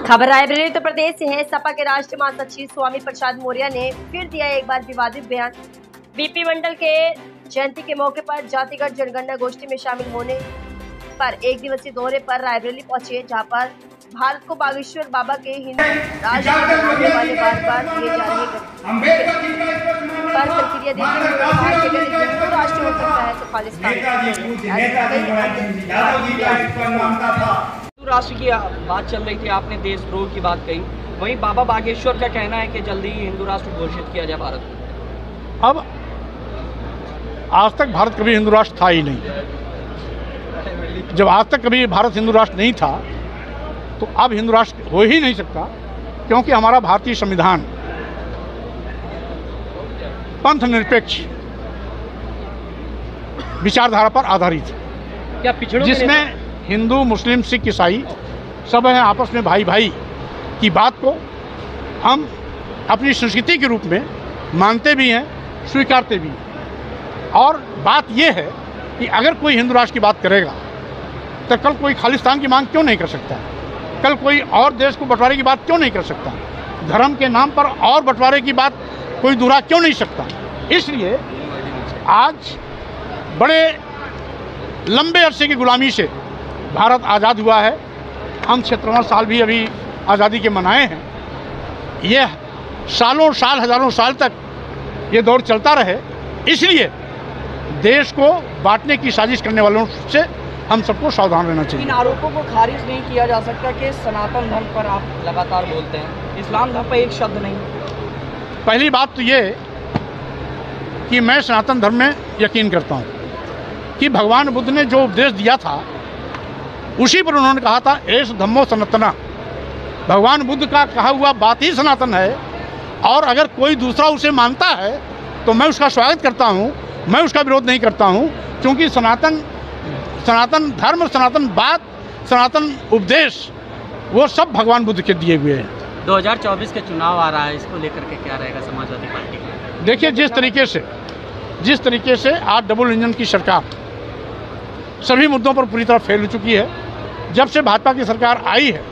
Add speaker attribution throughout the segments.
Speaker 1: खबर रायबरेली उत्तर प्रदेश से है। सपा के राष्ट्रीय महासचिव स्वामी प्रसाद मौर्य ने फिर दिया एक बार विवादित बयान। बीपी मंडल के जयंती के मौके पर जातिगत जनगणना गोष्ठी में शामिल होने पर एक दिवसीय दौरे पर रायबरेली पहुंचे, जहां पर भारत को बागेश्वर बाबा के हिंदू राष्ट्र बनाने वाले बार किए जा रहे पर प्रतिक्रिया देते हुए कहा कि अगर हिंदू राष्ट्र हो सकता है तो खालिस्तान
Speaker 2: राष्ट्र की बात चल रही थी, आपने देशद्रोह की बात कही। वहीं बाबा बागेश्वर का कहना है कि जल्दी ही हिंदू राष्ट्र घोषित किया जाए भारत को।
Speaker 3: अब आज तक भारत कभी हिंदू राष्ट्र था ही नहीं। जब आज तक कभी भारत हिंदू राष्ट्र नहीं था तो अब हिंदू राष्ट्र हो ही नहीं सकता, क्योंकि हमारा भारतीय संविधान पंथ निरपेक्ष विचारधारा पर आधारित है, जिसमें हिंदू मुस्लिम सिख ईसाई सब हैं आपस में भाई भाई की बात को हम अपनी संस्कृति के रूप में मानते भी हैं, स्वीकारते भी हैं। और बात यह है कि अगर कोई हिंदू राष्ट्र की बात करेगा तो कल कोई खालिस्तान की मांग क्यों नहीं कर सकता, कल कोई और देश को बंटवारे की बात क्यों नहीं कर सकता, धर्म के नाम पर और बंटवारे की बात कोई दोहरा क्यों नहीं सकता। इसलिए आज बड़े लंबे अरसे की गुलामी से भारत आज़ाद हुआ है। हम 57 साल भी अभी आज़ादी के मनाए हैं। यह सालों साल हजारों साल तक ये दौर चलता रहे, इसलिए देश को बांटने की साजिश करने वालों से हम सबको सावधान रहना चाहिए।
Speaker 2: इन आरोपों को खारिज नहीं किया जा सकता कि सनातन धर्म पर आप लगातार बोलते हैं, इस्लाम धर्म पर एक शब्द नहीं।
Speaker 3: पहली बात तो ये कि मैं सनातन धर्म में यकीन करता हूँ कि भगवान बुद्ध ने जो उपदेश दिया था उसी पर उन्होंने कहा था एष धम्मो सनातना। भगवान बुद्ध का कहा हुआ बात ही सनातन है, और अगर कोई दूसरा उसे मानता है तो मैं उसका स्वागत करता हूँ, मैं उसका विरोध नहीं करता हूँ, क्योंकि सनातन धर्म, सनातन बात, सनातन उपदेश वो सब भगवान बुद्ध के दिए हुए हैं।
Speaker 2: 2024 के चुनाव आ रहा है, इसको लेकर के क्या रहेगा समाजवादी पार्टी का?
Speaker 3: देखिए, जिस तरीके से आज डबल इंजन की सरकार सभी मुद्दों पर पूरी तरह फेल हो चुकी है। जब से भाजपा की सरकार आई है,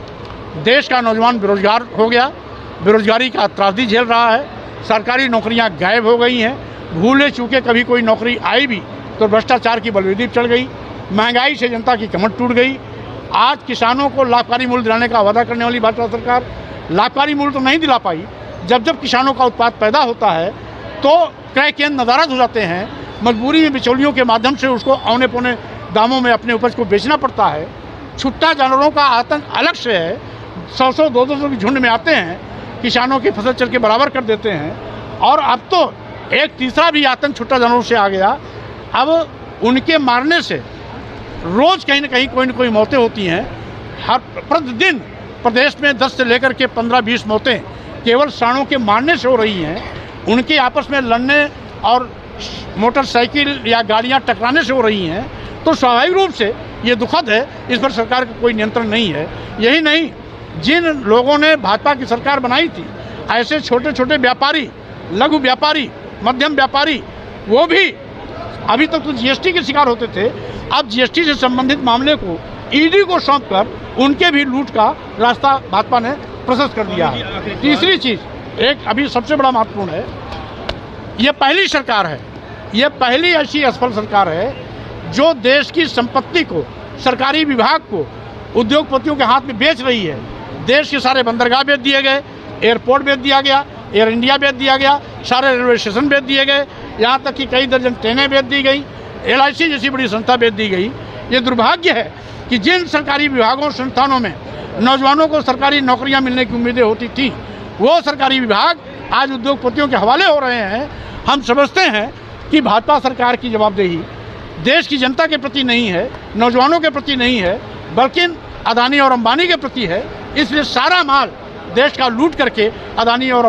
Speaker 3: देश का नौजवान बेरोजगार हो गया, बेरोजगारी का त्रासदी झेल रहा है, सरकारी नौकरियां गायब हो गई हैं, भूले चूके कभी कोई नौकरी आई भी तो भ्रष्टाचार की बलवेदी चढ़ गई, महंगाई से जनता की कमर टूट गई। आज किसानों को लाभकारी मूल्य दिलाने का वादा करने वाली भाजपा सरकार लाभकारी मूल्य तो नहीं दिला पाई। जब किसानों का उत्पाद पैदा होता है तो क्रय केंद्र नदारद हो जाते हैं, मजबूरी में बिचौलियों के माध्यम से उसको औने पौने दामों में अपने उपज को बेचना पड़ता है। छुट्टा जानवरों का आतंक अलग से है, 100 200 की झुंड में आते हैं, किसानों की फसल चल के बराबर कर देते हैं। और अब तो एक तीसरा भी आतंक छुट्टा जानवरों से आ गया। अब उनके मारने से रोज़ कहीं ना कहीं कोई न कोई मौतें होती हैं। हर प्रतिदिन प्रदेश में 10 से लेकर के 15-20 मौतें केवल सांडों के मारने से हो रही हैं। उनके आपस में लड़ने और मोटरसाइकिल या गाड़ियां टकराने से हो रही हैं। तो स्वाभाविक रूप से ये दुखद है, इस पर सरकार का कोई नियंत्रण नहीं है। यही नहीं, जिन लोगों ने भाजपा की सरकार बनाई थी, ऐसे छोटे छोटे व्यापारी, लघु व्यापारी, मध्यम व्यापारी, वो भी अभी तक तो जीएसटी के शिकार होते थे, अब जीएसटी से संबंधित मामले को ईडी को सौंपकर उनके भी लूट का रास्ता भाजपा ने प्रशस्त कर दिया है। तीसरी चीज़, एक अभी सबसे बड़ा महत्वपूर्ण है, ये पहली सरकार है, ये पहली ऐसी असफल सरकार है जो देश की संपत्ति को, सरकारी विभाग को उद्योगपतियों के हाथ में बेच रही है। देश के सारे बंदरगाह बेच दिए गए, एयरपोर्ट बेच दिया गया, एयर इंडिया बेच दिया गया, सारे रेलवे स्टेशन बेच दिए गए, यहाँ तक कि कई दर्जन ट्रेनें बेच दी गई, LIC जैसी बड़ी संस्था बेच दी गई। ये दुर्भाग्य है कि जिन सरकारी विभागों, संस्थानों में नौजवानों को सरकारी नौकरियाँ मिलने की उम्मीदें होती थी, वो सरकारी विभाग आज उद्योगपतियों के हवाले हो रहे हैं। हम समझते हैं कि भाजपा सरकार की जवाबदेही देश की जनता के प्रति नहीं है, नौजवानों के प्रति नहीं है, बल्कि अदानी और अंबानी के प्रति है। इसलिए सारा माल देश का लूट करके अदानी और